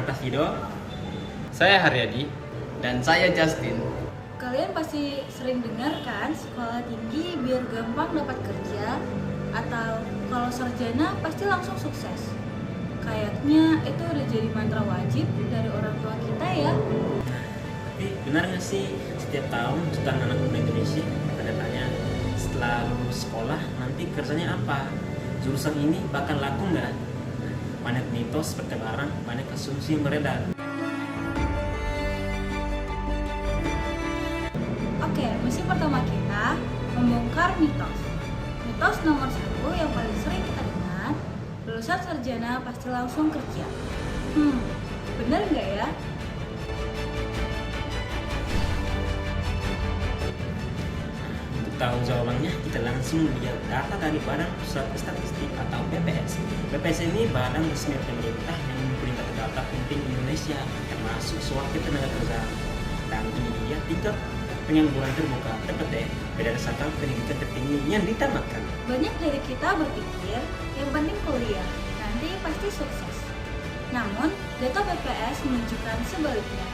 Tafido. Saya Haryadi. Dan saya Justin. Kalian pasti sering dengar kan sekolah tinggi biar gampang dapat kerja, atau kalau sarjana pasti langsung sukses. Kayaknya itu udah jadi mantra wajib dari orang tua kita ya. Tapi benar nggak sih setiap tahun jutaan anak muda Indonesia pada tanya setelah lulus sekolah nanti kerjanya apa? Jurusan ini bakal laku nggak? Banyak mitos bertebaran, banyak asumsi yang beredar. Oke, misi pertama kita membongkar mitos. Mitos nomor 1 yang paling sering kita dengar, lulusan sarjana pasti langsung kerja. Benar nggak ya? Untuk tahu jawabannya, kita langsung lihat data dari Badan Pusat Statistik atau BPS. BPS ini badan resmi pemerintah yang mengumpulkan data penting Indonesia, termasuk soal tenaga kerja. Dan ini dia tingkat pengangguran terbuka (TPT) berdasarkan pendidikan tertinggi yang ditamatkan. Banyak dari kita berpikir yang penting kuliah, nanti pasti sukses. Namun, data BPS menunjukkan sebaliknya.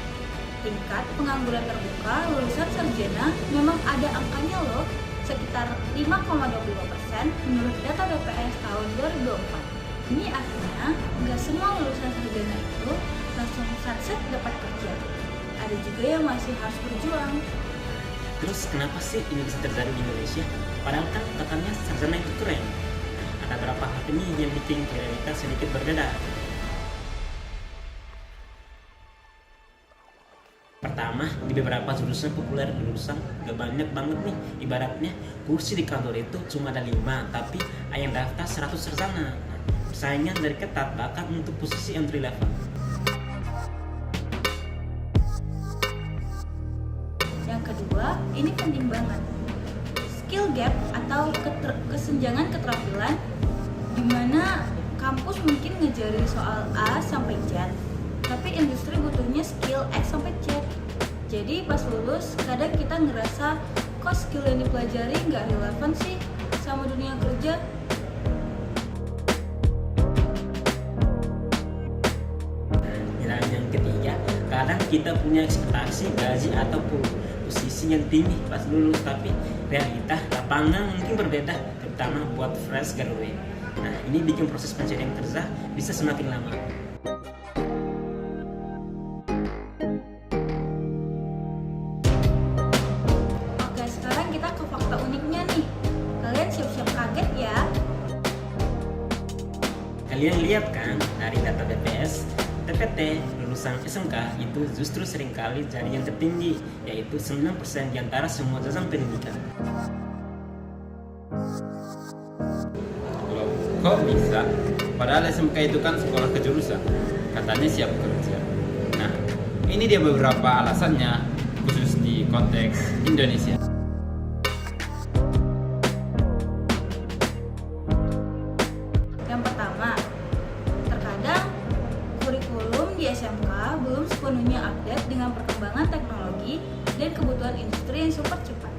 Tingkat pengangguran terbuka lulusan sarjana memang ada angkanya loh, sekitar 5,22% menurut data BPS tahun 2024. Ini artinya nggak semua lulusan sarjana itu langsung satset dapat kerja. Ada juga yang masih harus berjuang. Terus kenapa sih ini bisa terjadi di Indonesia? Padahal kan katanya sarjana itu keren. Ada berapa hal ini yang bikin realitas sedikit berbeda. Pertama, di beberapa jurusan populer jurusan gak banyak banget nih. Ibaratnya kursi di kantor itu cuma ada 5, tapi yang daftar 100 sarjana. Persaingan dari ketat bahkan untuk posisi entry level. Yang kedua, ini penting banget. Skill gap atau kesenjangan keterampilan, di mana kampus mungkin ngejarin soal A sampai Z, tapi industri butuhnya skill X sampai Z. Jadi pas lulus, kadang kita ngerasa kok skill yang dipelajari nggak relevan sih sama dunia kerja. Dan yang ketiga, kadang kita punya ekspektasi gaji atau posisi yang tinggi pas lulus, tapi realita lapangan mungkin berbeda, terutama buat fresh graduate. Nah, ini bikin proses pencarian kerja bisa semakin lama. Oke, sekarang kita ke fakta uniknya nih. Kalian siap-siap kaget ya. Kalian lihat kan dari data BPS, TPT lulusan SMK itu justru seringkali jadi yang tertinggi, yaitu 9% di antara semua jenjang pendidikan. Loh, kok bisa? Padahal SMK itu kan sekolah kejurusan, katanya siap kerja. Nah, ini dia beberapa alasannya, khusus di konteks Indonesia. Yang pertama, terkadang kurikulum di SMK belum sepenuhnya update dengan perkembangan teknologi dan kebutuhan industri yang super cepat.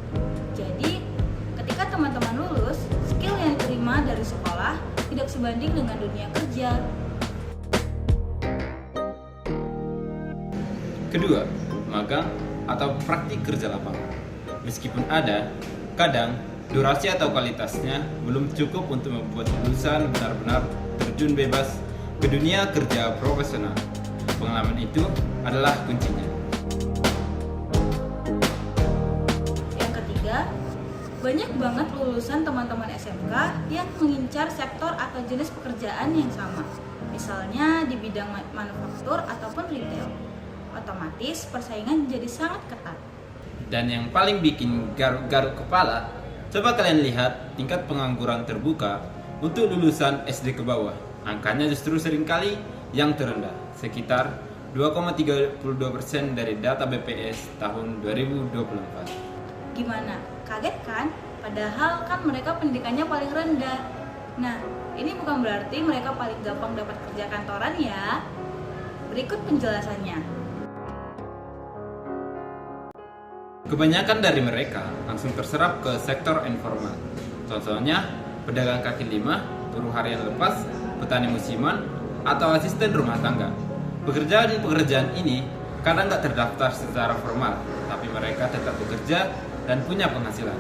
Jadi, ketika teman-teman lulus, skill yang diterima dari sekolah tidak sebanding dengan dunia kerja. Kedua, magang atau praktik kerja lapangan. Meskipun ada, kadang durasi atau kualitasnya belum cukup untuk membuat lulusan benar-benar terjun bebas ke dunia kerja profesional. Pengalaman itu adalah kuncinya. Yang ketiga, banyak banget lulusan teman-teman SMK yang mengincar sektor atau jenis pekerjaan yang sama. Misalnya di bidang manufaktur ataupun retail. Otomatis persaingan jadi sangat ketat. Dan yang paling bikin garuk-garuk kepala, coba kalian lihat tingkat pengangguran terbuka untuk lulusan SD ke bawah. Angkanya justru seringkali yang terendah, sekitar 2,32% dari data BPS tahun 2024. Gimana? Kaget kan? Padahal kan mereka pendidikannya paling rendah. Nah, ini bukan berarti mereka paling gampang dapat kerja kantoran ya. Berikut penjelasannya. Kebanyakan dari mereka langsung terserap ke sektor informal. Contohnya, pedagang kaki lima, buruh harian lepas, petani musiman, atau asisten rumah tangga. Pekerjaan ini kadang nggak terdaftar secara formal, tapi mereka tetap bekerja dan punya penghasilan.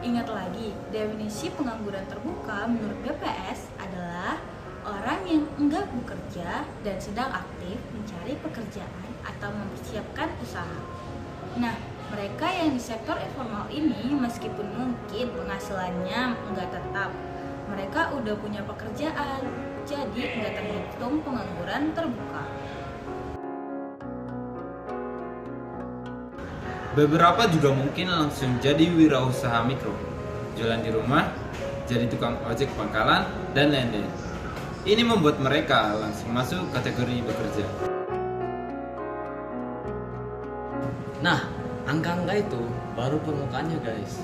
Ingat lagi, definisi pengangguran terbuka menurut BPS adalah orang yang enggak bekerja dan sedang aktif mencari pekerjaan atau mempersiapkan usaha. Nah, mereka yang di sektor informal ini meskipun mungkin penghasilannya enggak tetap, mereka udah punya pekerjaan, jadi enggak terhitung pengangguran terbuka. Beberapa juga mungkin langsung jadi wirausaha mikro, jualan di rumah, jadi tukang ojek pangkalan, dan lain-lain. Ini membuat mereka langsung masuk kategori bekerja. Nah, angka-angka itu baru permukaannya guys.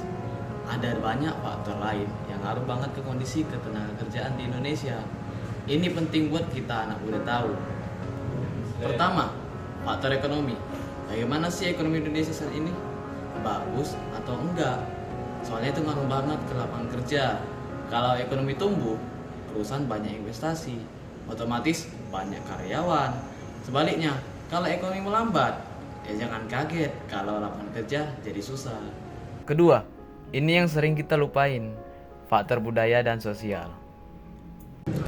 Ada banyak faktor lain yang ngaruh banget ke kondisi ketenagakerjaan di Indonesia. Ini penting buat kita anak muda tahu. Pertama, faktor ekonomi. Bagaimana sih ekonomi Indonesia saat ini? Bagus atau enggak? Soalnya itu ngaruh banget ke lapangan kerja. Kalau ekonomi tumbuh, perusahaan banyak investasi, otomatis banyak karyawan. Sebaliknya, kalau ekonomi melambat, ya jangan kaget kalau lapangan kerja jadi susah. Kedua, ini yang sering kita lupain, faktor budaya dan sosial.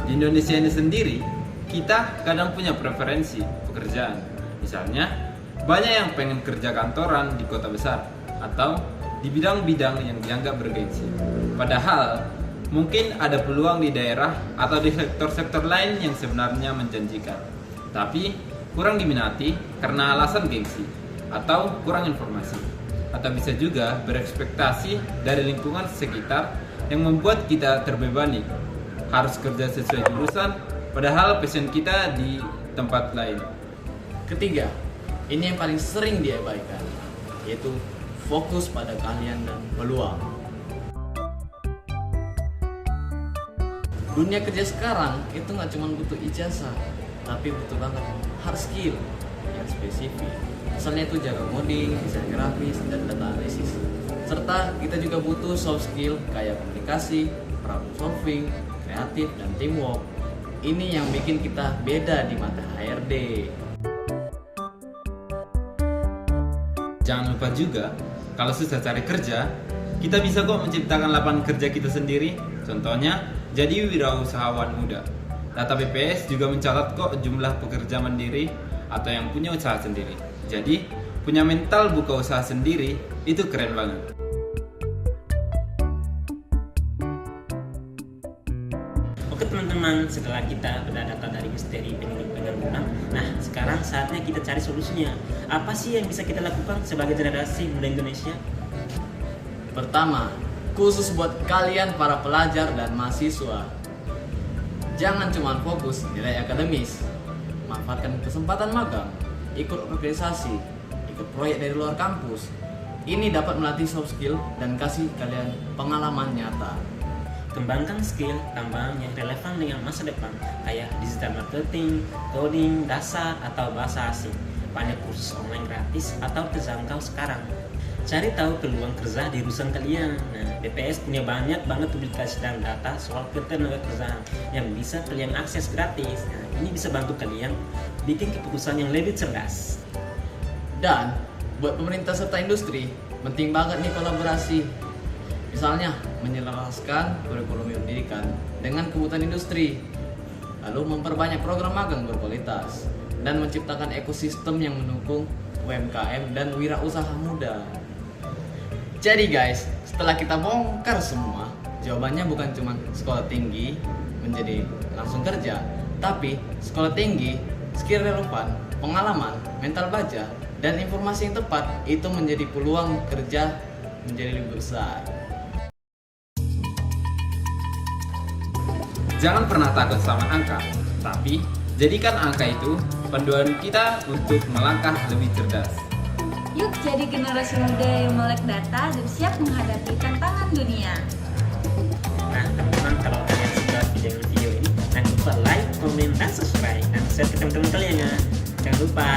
Di Indonesia ini sendiri, kita kadang punya preferensi pekerjaan. Misalnya, banyak yang pengen kerja kantoran di kota besar atau di bidang-bidang yang dianggap bergengsi. Padahal, mungkin ada peluang di daerah atau di sektor-sektor lain yang sebenarnya menjanjikan, tapi kurang diminati karena alasan gengsi atau kurang informasi, atau bisa juga berekspektasi dari lingkungan sekitar yang membuat kita terbebani harus kerja sesuai jurusan padahal passion kita di tempat lain. Ketiga, ini yang paling sering diabaikan, yaitu fokus pada keahlian dan peluang. Dunia kerja sekarang itu nggak cuma butuh ijazah, tapi butuh banget hard skill yang spesifik. Misalnya itu jago coding, desain grafis, dan data analisis. Serta kita juga butuh soft skill kayak komunikasi, problem solving, kreatif, dan teamwork. Ini yang bikin kita beda di mata HRD. Jangan lupa juga, kalau susah cari kerja, kita bisa kok menciptakan lapangan kerja kita sendiri. Contohnya, jadi wirausahawan muda. Data BPS juga mencatat kok jumlah pekerja mandiri atau yang punya usaha sendiri. Jadi, punya mental buka usaha sendiri, itu keren banget. Oke teman-teman, setelah kita udah data dari misteri pendidik pengangguran, nah sekarang saatnya kita cari solusinya. Apa sih yang bisa kita lakukan sebagai generasi muda Indonesia? Pertama, khusus buat kalian para pelajar dan mahasiswa, jangan cuma fokus nilai akademis. Manfaatkan kesempatan magang, ikut organisasi, ikut proyek dari luar kampus. Ini dapat melatih soft skill dan kasih kalian pengalaman nyata. Kembangkan skill tambahan yang relevan dengan masa depan, kayak digital marketing, coding, dasar, atau bahasa asing. Banyak kursus online gratis atau terjangkau sekarang. Cari tahu peluang kerja di jurusan kalian. Nah, BPS punya banyak banget publikasi dan data soal ketenagakerjaan yang bisa kalian akses gratis. Nah, ini bisa bantu kalian bikin keputusan yang lebih cerdas. Dan buat pemerintah serta industri, penting banget nih kolaborasi. Misalnya, menyelaraskan kurikulum pendidikan dengan kebutuhan industri, lalu memperbanyak program magang berkualitas, dan menciptakan ekosistem yang mendukung UMKM dan wirausaha muda. Jadi guys, setelah kita bongkar semua, jawabannya bukan cuma sekolah tinggi menjadi langsung kerja, tapi sekolah tinggi, skill relevan, pengalaman, mental baja, dan informasi yang tepat itu menjadi peluang kerja menjadi lebih besar. Jangan pernah takut sama angka, tapi jadikan angka itu panduan kita untuk melangkah lebih cerdas. Yuk jadi generasi muda yang melek data dan siap menghadapi tantangan dunia. Nah teman-teman, kalau kalian suka video ini, jangan lupa like, komen, dan subscribe, dan share ke teman-teman kalian ya. Jangan lupa